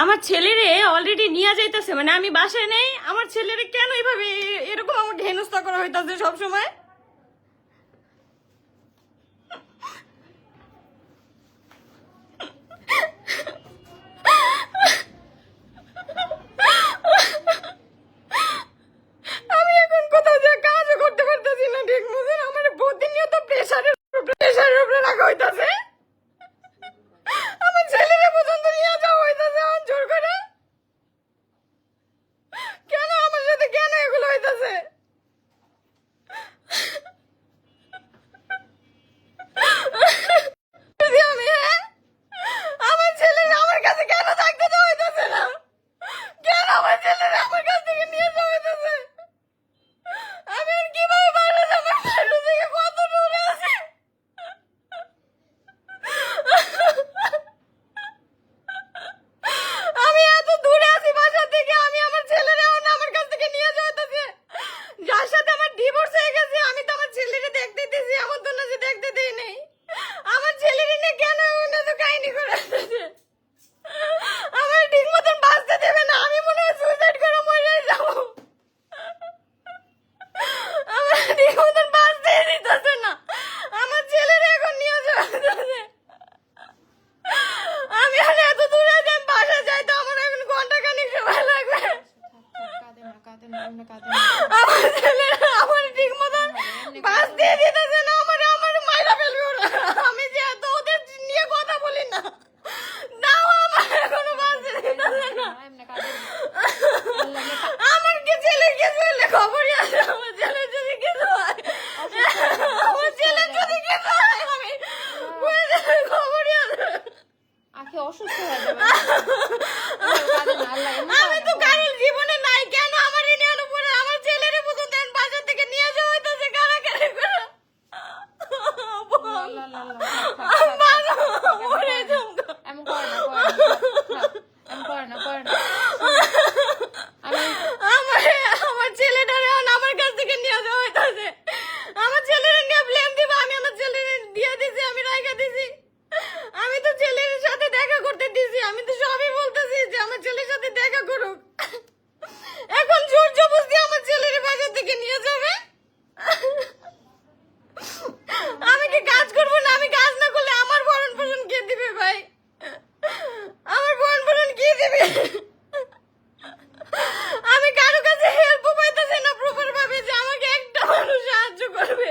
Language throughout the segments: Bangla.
আমার ছেলেরে অলরেডি নিয়ে যাইতেছে, মানে আমি বাসায় নেই, আমার ছেলেরে কেন এইভাবে এরকম আমাকে হেনস্থা করা হইতাছে সবসময়। আমি এখন কোথাও যে কাজও করতে পারতেছি না ঠিক মতন, আমার প্রতিনিয়ত প্রেশারের উপরে রাখা হইতাছে। আমার ছেলেরে পর্যন্ত নিয়ে যাওয়া হইতাছে আমার জোর করে। কেন আমার সাথে কেন এগুলো হইতাছে? যদি আমি আমার ছেলের আমার কাছে কেন থাকতে দেওয়া হইতাছে না? কেন আমার ছেলের আমার কাছ থেকে নিয়ে যাওয়া হইতাছে? আমি আর কিভাবে বাইরে যাবো? বাইরে থেকে কত দূরে আছে? আমি এত দূরে আছি বাসা থেকে, আমি আমার ছেলের আমার কাছ থেকে নিয়ে যাওয়া হইতাছে। যার সাথে আমার ডিভোর্স হয়ে গেছে, আমি তো আমার ছেলেরে দেখতে দিয়েছি, আমার তো না যে দেখতে দেই নেই। আমার ছেলেরে নিয়ে কেন এত কাহিনী করে আসতেছে? আমার ঠিক মতন বাঁচতে দেবে না, আমি মনে হয় সুইসাইড করে মরে যাবো। আমার ঠিক মতন বাঁচতে দিতেছে না, আমার ছেলেরে এখন নিয়ে যাওয়া হইতাছে। আমি আর এত দূরে আছি, আমি বাসা যাই তো আমার এখন ঘন্টা খানিক সময় লাগবে। আমার ছেলে আমার ঠিক মতন বাঁচতে দিতেছে না, আমার মাইরা ফেলবে ওরা। আমি যে এত ওদের নিয়ে কথা বলি না, নাও আমার এখনো বাঁচতে দিতেছে না। আমার কি ছেলে কিছু হলে খবরই আছে, আমার ছেলে যদি কিছু হয়, আমার ছেলে যদি কিছু হয়, আমি খবরই আছে। আখি অসুস্থ হয়ে যাবে। আমি তো কারোর জীবনে নাই, কেন আমার ইনিয়ার উপরে আমার ছেলের মতো দেন বাসা থেকে নিয়ে যাওয়া হইতেছে কারাকারি করে। এমন করে না, এমন করে না, করে না। আমার ছেলেটারে আমার কাছ থেকে নিয়ে যাওয়া হইতেছে। আমার ছেলের নিয়ে ব্লেম দিব, আমি আমার ছেলের দিয়ে দিছি, আমি রাইখা দিছি। আমি তো ছেলের সাথে দেখা করতে দিছি, আমি তো সবই বলতেছি যে আমার ছেলের সাথে দেখা করুক। এখন জোর জবরদস্তি আমার ছেলের বাসা থেকে নিয়ে যাবে। আমি কি কাজ করবো না? আমি কাজ না করলে আমার ভরণ পোষণ কে দিবে ভাই? আমার ভরণ পোষণ কে দিবে? আমি কারো কাছে হেল্প পাইতেছি না প্রপার ভাবে যে আমাকে একটা মানুষ সাহায্য করবে।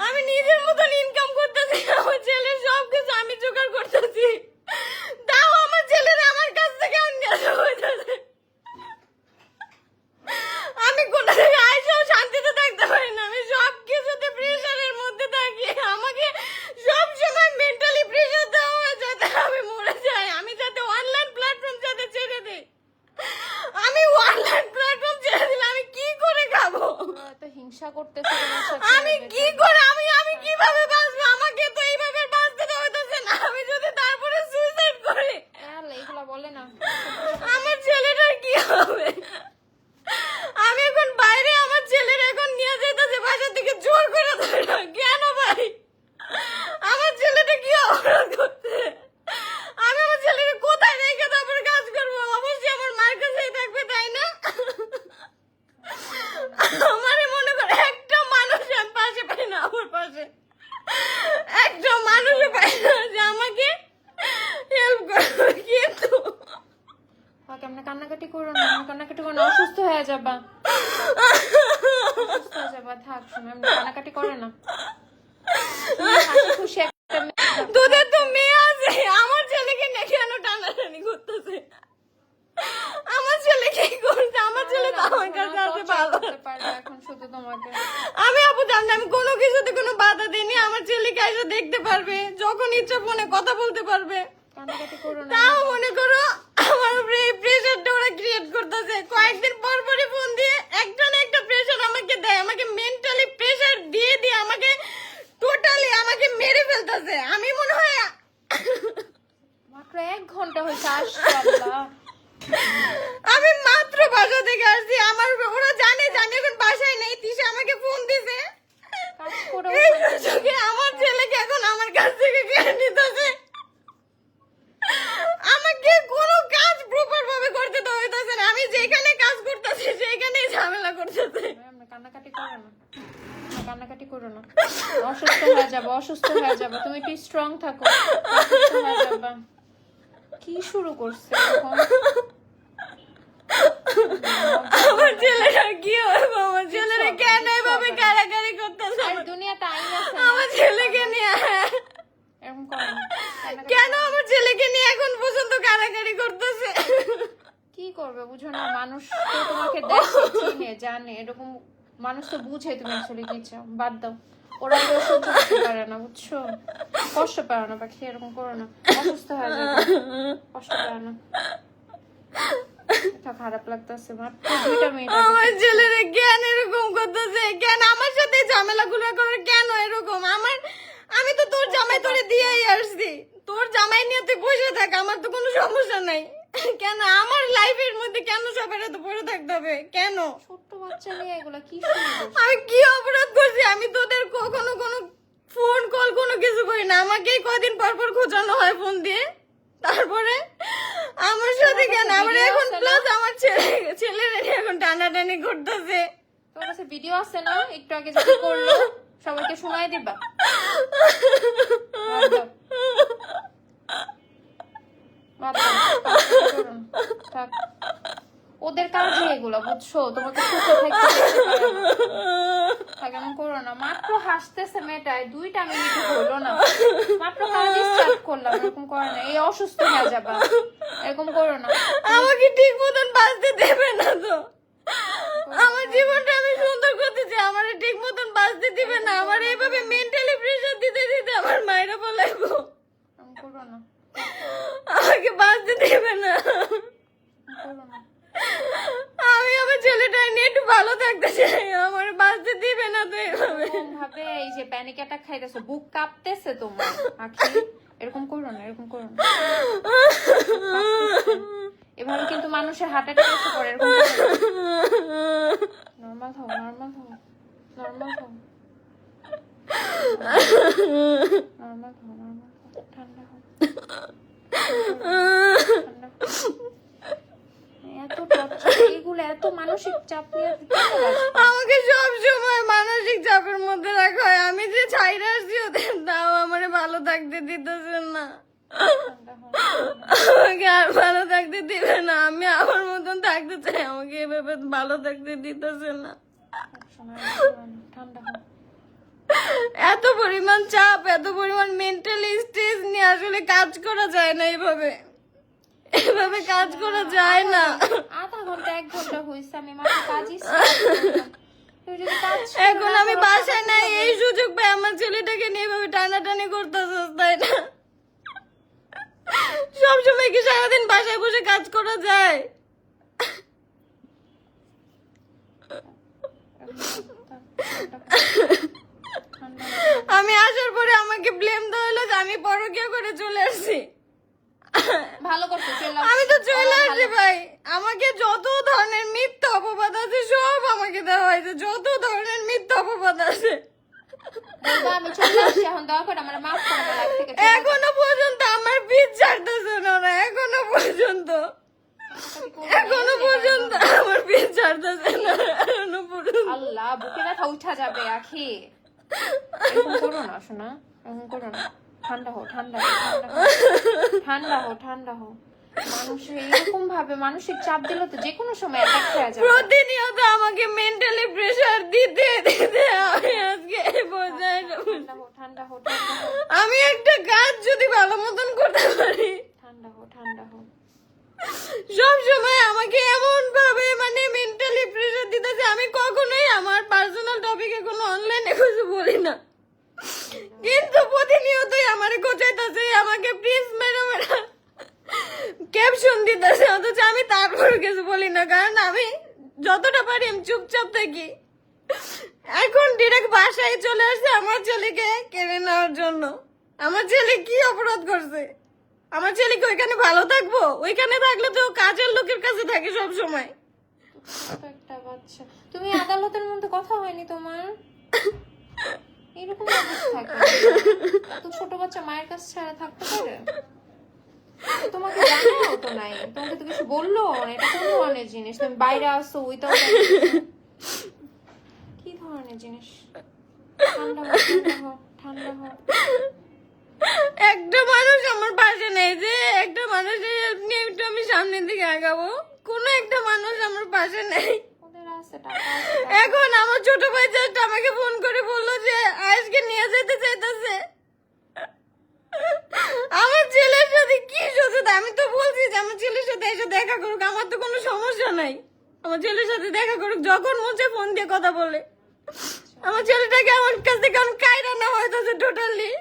আমি নিজের মতন ইনকাম করতেছি, আমার ছেলের সবকিছু আমি জোগাড় করতেছি, তাও আমার ছেলের আমার কাছ থেকে অন্য হয়ে যাচ্ছে। আমি কোথা থেকে আইসাও শান্তিতে থাকতে পারি না, আমি সব কিছুতে প্রেশারের মধ্যে থাকি। আমাকে সব সময় মেন্টালি প্রেশার দেওয়া হয় যাতে আমি মরে যাই, আমি যাতে অনলাইন প্ল্যাটফর্ম যাতে ছেড়ে দিই। আমি অনলাইন প্ল্যাটফর্ম ছেড়ে দিলে আমি কি করে খাবো? এত হিংসা করতেছে তোমার সাথে। আমি কি করে আমি কিভাবে বাঁচবো? আমাকে তো এইভাবে বাঁচতে দেওয়া হইতেছে না। আমি যদি তারপরে সুইসাইড করি, এগুলা বলে না। আমার ছেলেটার কি হবে? আমি এখন বাইরে, আমার ছেলের এখন নিয়ে যেতেছে বাসা থেকে জোর করে ধরে। কেন ভাই? আমার ছেলেটা কি অপরাধ করছে? আমি আমার ছেলেকে কোথায় রেখে তারপরে কাজ করবো? অবশ্যই আমার মার কাছেই থাকবে, তাই না? আমার মনে করে একটা মানুষ আমি পাশে পাই না, আমার পাশে একটা মানুষও পাই না যে আমাকে হেল্প করবে। কিন্তু কেমন কান্নাকাটি করো না, কান্নাকাটি করো না, অসুস্থ হয়ে যাবা, অসুস্থ হয়ে যাবা। থাক, শোনো, এমনি কান্নাকাটি করে না। হাসি খুশি একটা তোদের তো মেয়ে আছে, আমার ছেলেকে নিয়ে কেন টানাটানি করতেছে? আমার ছেলে কি করছে? আমার ছেলে তো আমার কাছে আছে ভালো। এখন শুধু তোমাকে আমি আপু জানি, আমি কোনো কিছুতে কোনো বাধা দিইনি। আমার ছেলেকে এসে দেখতে পারবে, যখন ইচ্ছা ফোনে কথা বলতে পারবে। কান্নাকাটি করো না। তাও মনে করো আমার উপরে এই প্রেশারটা ওরা ক্রিয়েট করতেছে। কয়েকদিন পর পরই ফোন দিয়ে একটা না একটা প্রেশার আমাকে দেয়, আমাকে মেন্টালি প্রেশার দিয়ে দিয়ে আমাকে টোটালি আমাকে মেরে ফেলতেছে। আমি মনে হয় মাত্র 1 ঘন্টা হয়েছে আসছে। আল্লাহ, আমি মাত্র বাসা থেকে আসছি, আমার ওরা জানে যে আমি এখন বাসায় নেই। তিশা আমাকে ফোন দিছে, কাজ করে এই সুযোগে আমার ছেলেকে এখন আমার কাছ থেকে কেড়ে নিতেছে। আমাকে কোনো কান্নাকাটি করো না, কান্নাকাটি করো না, অসুস্থ হয়ে যাবে, অসুস্থ হয়ে যাবে, তুমি একটু স্ট্রং থাকো, অসুস্থ হয়ে যাবে। কি শুরু করছে এখন? আমার ছেলেটা কি হবে? আমার ছেলেরা কেন এভাবে কারাকারি করতেছে? আর দুনিয়াতে আইন আছে না? আমার ছেলেকে নিয়ে এরকম করো না, কান্নাকাটি কেন আমার ছেলেকে নিয়ে এখন পর্যন্ত কারাকারি করতেছে? কি করবে বুঝো না? মানুষ তো তোমাকে দেখে চিনে জানে, এরকম মানুষ তো বুঝে তুমি আসলে কি চাও। বাদ দাও, ওরা কেউ সহ্য করতে পারে না, বুঝছো? কষ্ট পায় না পাখি, এরকম করো না, অসুস্থ হয়ে যাবে, কষ্ট পায় না। এটা খারাপ লাগতেছে, মাত্র 2টা মিনিট। আমার ছেলেরা কেন এরকম করতেছে? কেন আমার সাথে ঝামেলা গুলো করে? কেন এরকম? আমি তো তোর জামাই তোরে দিয়েই আসছি, তোর জামাই নিয়ে তুই বসে থাক, আমার তো কোনো সমস্যা নাই। কেন আমার লাইফের মধ্যে কেন সবার এত পড়ে থাকতে হবে? কেন? ছোট্ট বাচ্চা নিয়ে এগুলা কি শুরু করছো? আমি কি অপরাধ করছি? আমি তোদের কখনো কোনো ফোন কল কোনো কিছু করি না, আমাকে কদিন পর পর খোঁচানো হয় ফোন দিয়ে। তারপরে আমার সাথে কেন আমার এখন প্লাস আমার ছেলেরা এখন টানাটানি করতেছে। তোমার কাছে ভিডিও আছে না? একটু আগে যেটা করলো সবাইকে শোনাই দিবা। বাদ দাও। বাদ দাও, কান্নাকাটি করো না, থাক। ওদের কাজই এগুলো, বুঝছো? তোমাকে সুখে থাকতে দিতে পারে না। থাক, এমন করো না। মাত্র হাসতেছে মেয়েটায়, 2টা মিনিট হলো না, মাত্র কাজ স্টার্ট করলাম, এরকম করো না। এই অসুস্থ হয়ে যাবা, এরকম করো না। আমাকে ঠিক মতন বাঁচতে দেবে না তো? আমার জীবনটা আমি সুন্দর করতে চাই, আমার ঠিক মতন বাঁচতে দিবে না। আমার এইভাবে মেন্টালি প্রেসার দিতে দিতে আমার মায়েরা বলাইবো। এরকম করো না, আমাকে বাঁচতে দেবে না। করো না। আমি আমার ছেলেটা নিয়ে একটু ভালো থাকতে চাই, আমার বাঁচতে দিবে না তো এইভাবে। এরকম ভাবে এই যে প্যানিক অ্যাটাক খাইতেছো, বুক কাঁপতেছে তোমার আখি, এরকম করো না, এরকম করো না। এভাবে কিন্তু মানুষের হার্ট অ্যাটাক এসে পড়ে, এরকম নরমাল হও, নরমাল হও, নরমাল হও, নরমাল হও, নরমাল হও, ঠান্ডা হও, ঠান্ডা হও। এত টর্চার, এগুলো এত মানসিক চাপ নিয়ে কেন বাঁচবো? আমাকে সব সময় মানসিক চাপের মধ্যে রাখা হয়। আমি যে ছাইরা আসছি ওদের, তাও আমার ভালো থাকতে দিতেছেন না। ঠান্ডা হও, আমাকে আর ভালো থাকতে দিবে না, আমি আমার মতন থাকতে চাই, আমাকে এভাবে ভালো থাকতে দিতেছে না। সবসময় ঠান্ডা হও। এত পরিমাণ চাপ, এত পরিমাণ মেন্টালি স্ট্রেস নিয়ে আসলে কাজ করা যায় না। এভাবে কাজ করা যায় না। আধা ঘন্টা 1 ঘন্টা হয়েছে, আমি মাত্র কাজই start করলাম। তুমি যদি কাজ শুরু এখন না আমি করো, বাসায় তাহলে নাই, হবে? এই সুযোগ পাই আমার ছেলেটাকে নিয়ে এভাবে টানাটানি করতেছিস, তাই না? সবসময় কি সারাদিন বাসায় বসে কাজ করা যায়? ঠান্ডা হও। আমি আসার পরে আমাকে ব্লেম দেওয়া হলো যে আমি পরকীয়া করে চলে আসছি। ভালো করছো, চলে আমি তো আসছো। চলে ভালো। আসছি ভাই। আমাকে যত ধরনের মিথ্যা অপবাদ আছে সব আমাকে দেওয়া হয়েছে, যত ধরনের মিথ্যা অপবাদ আছে। বলবা আমি চলে আসছি, এখন দয়া করে আমার মাফ করে দাও, লাইফ থেকে চলে যাও। এখনো পর্যন্ত আমার পিছ ছাড়তেছে না ওরা, এখনো পর্যন্ত আমার পিছ ছাড়তেছে না, এখনো পর্যন্ত। আল্লাহ, বুকে ব্যথা উঠা যাবে আখি, এরকম করো না শোনা, এরকম করো না। ঠান্ডা হও, ঠান্ডা হও, ঠান্ডা হও, ঠান্ডা হও, ঠান্ডা হও। মানুষের এরকম ভাবে মানসিক চাপ দিলে তো যে কোনো সময় অ্যাটাক হয়ে যাবে। প্রতিনিয়ত আমাকে মেন্টালি প্রেসার দিতে দিতে আমি আজকে এই পর্যায়ে ঠান্ডা হও, ঠান্ডা হও, ঠান্ডা হও, আমি একটা কাজ যদি ভালো মতন করতে পারি, ঠান্ডা হও, ঠান্ডা হও। সব সময় আমাকে এমন ভাবে মানে মেন্টালি প্রেসার দিতেছে। আমি কখনোই আমার পার্সোনাল টপিকে কোনো অনলাইনে কিছু বলি না, কিন্তু প্রতিনিয়তই আমারে কোচাইতেছে, আমাকে প্লিজ ম্যাডাম ক্যাপশন দিতেছে, অথচ আমি তারপরে কিছু বলি না, কারণ আমি যতটা পারি আমি চুপচাপ থাকি। এখন ডিরেক্ট বাসায় চলে আসছে আমার ছেলেকে কেড়ে নেওয়ার জন্য। আমার ছেলে কি অপরাধ করছে? আমার ছেলে কি ওইখানে ভালো থাকবো? ওইখানে থাকলে তো কাজের লোকের কাছে থাকে সব সময়। ছোট একটা বাচ্চা, তুমি আদালতের মধ্যে কথা হয়নি তোমার? এরকম অবস্থা কেন? এত ছোট বাচ্চা মায়ের কাছে ছাড়া থাকতে পারে? তোমাকে জানাও তো নাই, তোমাকে তো কিছু বললো না, এটা কোন ধরনের জিনিস? তুমি বাইরে আসো, ওই তো ধরনের জিনিস। ঠান্ডা হও, ঠান্ডা হও, ঠান্ডা হও। একটা মানুষ আমার পাশে নেই যে একটা মানুষের হেল্প নিয়ে একটু আমি সামনের দিকে আগাবো, কোনো একটা মানুষ আমার পাশে নেই। ওদের আছে টাকা, আছে টাকা। এখন আমার ছোট ভাই জাস্ট আমাকে ফোন করে বললো যে আজকে নিয়ে যেতে চাইতেছে। আমার ছেলের সাথে কি শত্রুতা, আমি তো বলছি যে আমার ছেলের সাথে এসে দেখা করুক, আমার তো কোনো সমস্যা নাই, আমার ছেলের সাথে দেখা করুক, যখন মনে ফোন দিয়ে কথা বলে। আমার ছেলেটাকে আমার কাছ থেকে কায়রা না হইতেছে টোটালি,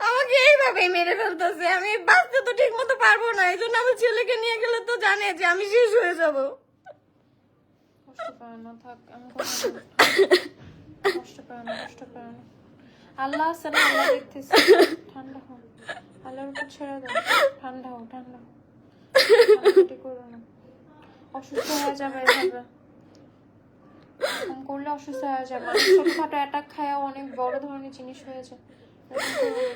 আমাকে এইভাবেই মেরে ফেলতেছে। আমি বাঁচতে তো ঠিক মতো পারবো না, এই জন্য আমার ছেলেকে নিয়ে গেলে তো জানে যে আমি শেষ হয়ে যাবো। কষ্ট পায় না, থাক, আমি কষ্ট পায় না, কষ্ট পায় না। আল্লাহ আছে না, আল্লাহ দেখতেছে। ঠান্ডা হও, আল্লাহর উপর ছেড়ে দাও। ঠান্ডা হও, ঠান্ডা হও। কান্নাকাটি করো না, অসুস্থ হয়ে যাবে এভাবে। এরকম করলে অসুস্থ হয়ে যাবে। ছোটখাটো অ্যাটাক খায় অনেক বড় ধরনের জিনিস হয়ে যায়। এরকম করো না।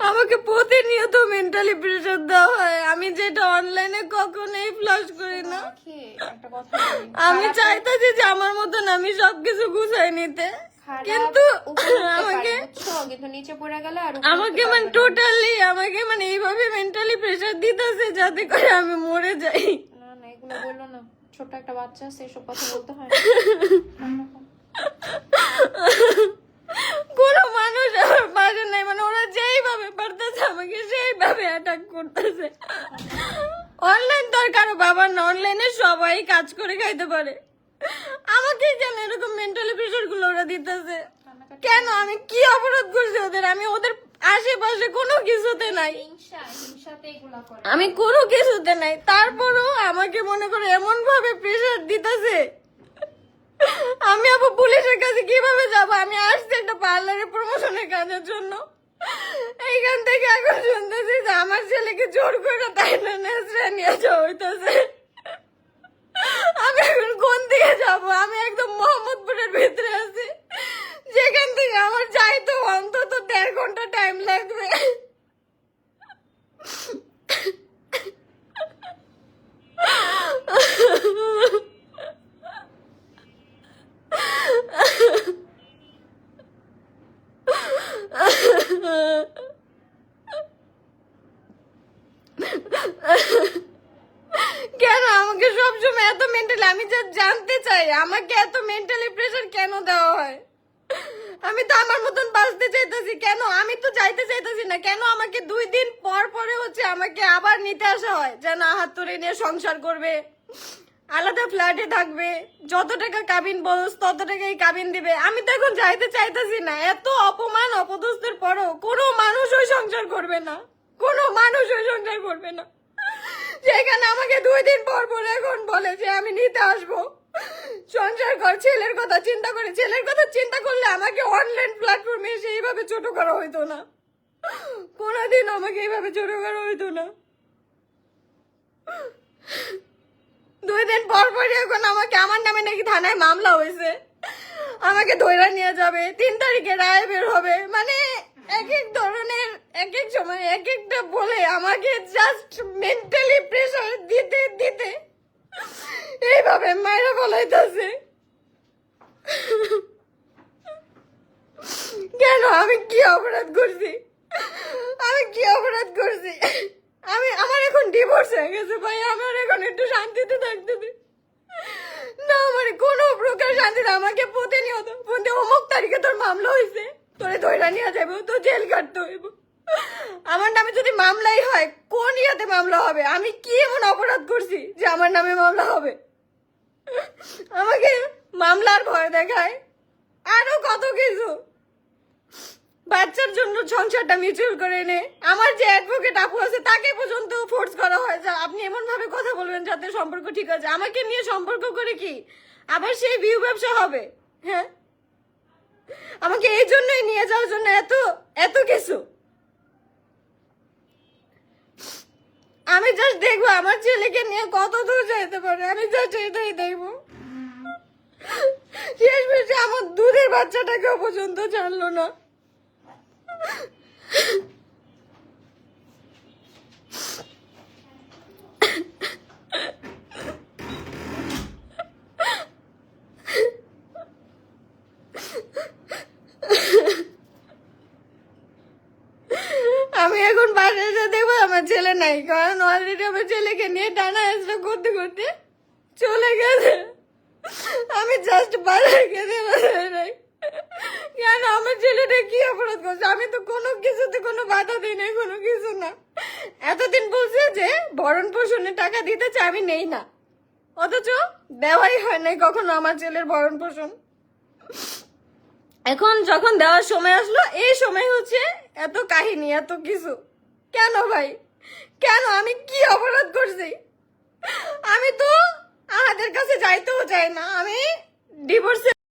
আমাকে প্রতিনিয়ত মেন্টালি প্রেশার দেওয়া হয়, আমি যেটা অনলাইনে কখনোই ফ্লাশ করি না। রাখি, একটা কথা বলি। আমি চাইতেছি যে আমার মতন আমি সবকিছু গুছাই নিতে, খারাপ কিন্তু উপরে উঠতে আমাকে পারে, বুঝছো? কিন্তু নিচে পড়ে গেলে আর উপরে আমাকে উঠতে মানে পারবে না। টোটালি আমাকে মানে এইভাবে মেন্টালি প্রেশার দিতেছে যাতে করে আমি মরে যাই। না না, এগুলো বললো না, ছোট একটা বাচ্চা আছে, এসব কথা বলতে হয় না। ঠান্ডা হও। কোনো মানুষ আমার পাশে নাই, মানে ওরা যেইভাবে পারতেছে আমাকে সেইভাবে অ্যাটাক করতেছে। অনলাইন তো আর কারো বাবার না, অনলাইনে সবাই কাজ করে খাইতে পারে, আমাকে কেন এরকম মেন্টালি প্রেশার গুলো ওরা দিতেছে? কেন? আমি কি অপরাধ করছি ওদের? আমি ওদের আশেপাশে কোনো কিছুতে নাই, হিংসাতে এগুলা করে। আমি কোনো কিছুতে নাই, তারপরও আমাকে মনে করে এমন ভাবে প্রেশার দিতেছে। আমি আবার পুলিশের কাছে কিভাবে যাব? আমি আসছি একটা পার্লারের প্রমোশনের কাজের জন্য, এইখান থেকে এখন শুনতেছি যে আমার ছেলেকে জোর করে তাই না নেসরা নিয়ে যাওয়া হইতেছে। আমি এখন কোন দিকে যাব? আমি একদম মোহাম্মদপুরের ভিতরে আছি, যেখান থেকে আমার যাইতে অন্তত 1.5 ঘন্টা টাইম লাগবে। কেন আমাকে সবসময় এত মেন্টালি, আমি যা জানতে চাই আমাকে এত মেন্টালি প্রেশার কেন দেওয়া হয়? আমি তো আমার মতন বাঁচতে চাইতেছি, কেন? আমি তো চাইতে চাইতেছি না, কেন আমাকে 2 দিন পর পরে হচ্ছে আমাকে আবার নিতে আসা হয় যে না হাত ধরে নিয়ে সংসার করবে, আলাদা ফ্ল্যাটে থাকবে, যত টাকা কাবিন বলস তত টাকাই কাবিন দিবে। আমি তো এখন যাইতে চাইতেছি না, এত অপমান অপদস্থের পরও কোনো মানুষ ওই সংসার করবে না, কোনো মানুষ ওই সংসার করবে না। সেখানে আমাকে 2 দিন পর পর এখন বলে যে আমি নিতে আসবো, সংসার কর, ছেলের কথা চিন্তা করে। ছেলের কথা চিন্তা করলে আমাকে অনলাইন প্ল্যাটফর্মে এসে এইভাবে ছোট করা হইতো না, কোনোদিন আমাকে এইভাবে ছোট করা হইতো না। 2 দিন পর পরই এখন আমাকে, আমার নামে নাকি থানায় মামলা হয়েছে, আমাকে ধইরা নিয়ে যাবে, 3 তারিখে রায় বের হবে। মানে এক এক ধরনের এক এক সময় এক একটা বলে আমাকে জাস্ট মেন্টালি প্রেশার দিতে দিতে এইভাবে মাইরা বলাইতেছে। কেন? আমি কি অপরাধ করছি? আমি কি অপরাধ করছি? আমার এখন ডিভোর্স হয়ে গেছে ভাই, আমার এখন একটু শান্তিতে থাকতে দে না, আমার কোনো প্রকার শান্তি না। আমাকে প্রতিনিয়ত ফোন দিয়ে অমুক তারিখে তোর মামলা হয়েছে, তোরে ধইরা নিয়ে যাবে, তো জেল কাটতে হইব। আমার নামে যদি মামলাই হয়, কোন ইয়াতে মামলা হবে? আমি কি এমন অপরাধ করছি যে আমার নামে মামলা হবে? আমাকে মামলার ভয় দেখায়, আরো কত কিছু। বাচ্চার জন্য সংসারটা মিউচুয়াল করে এনে আমার যে অ্যাডভোকেট আপু আছে তাকে পর্যন্ত ফোর্স করা হয় যে আপনি এমন ভাবে কথা বলবেন যাতে সম্পর্ক ঠিক আছে। আমাকে নিয়ে সম্পর্ক করে কি আবার সেই ভিউ ব্যবসা হবে? হ্যাঁ, আমাকে এই জন্যই নিয়ে যাওয়ার জন্য এত এত কিছু। আমি জাস্ট দেখবো আমার ছেলেকে নিয়ে কত দূর যেতে পারে, আমি জাস্ট এটাই দেখবো। শেষ বেশি আমার দুধের বাচ্চাটাকেও পর্যন্ত জানলো না। আমি এখন বাসায় এসে দেখবো আমার ছেলে নাই, কারণ অলরেডি আমার ছেলেকে নিয়ে টানা হেসড়া করতে করতে চলে গেছে। আমি জাস্ট বাসায় গেছে নাই, কেন আমার ছেলেটা কি অপরাধ করছে? আমি তো কোনো কিছুতে কোনো বাধা দিই নাই, কোনো কিছু না। এতদিন বলছে যে ভরণ পোষণের টাকা দিতে চাই, আমি নেই না, অথচ দেওয়াই হয় নাই কখনো আমার ছেলের ভরণ পোষণ। এখন যখন দেওয়ার সময় আসলো, এই সময় হচ্ছে এত কাহিনী, এত কিছু। কেন ভাই, কেন? আমি কি অপরাধ করছি? আমি তো আমাদের কাছে যাইতেও চাই না, আমি ডিভোর্সে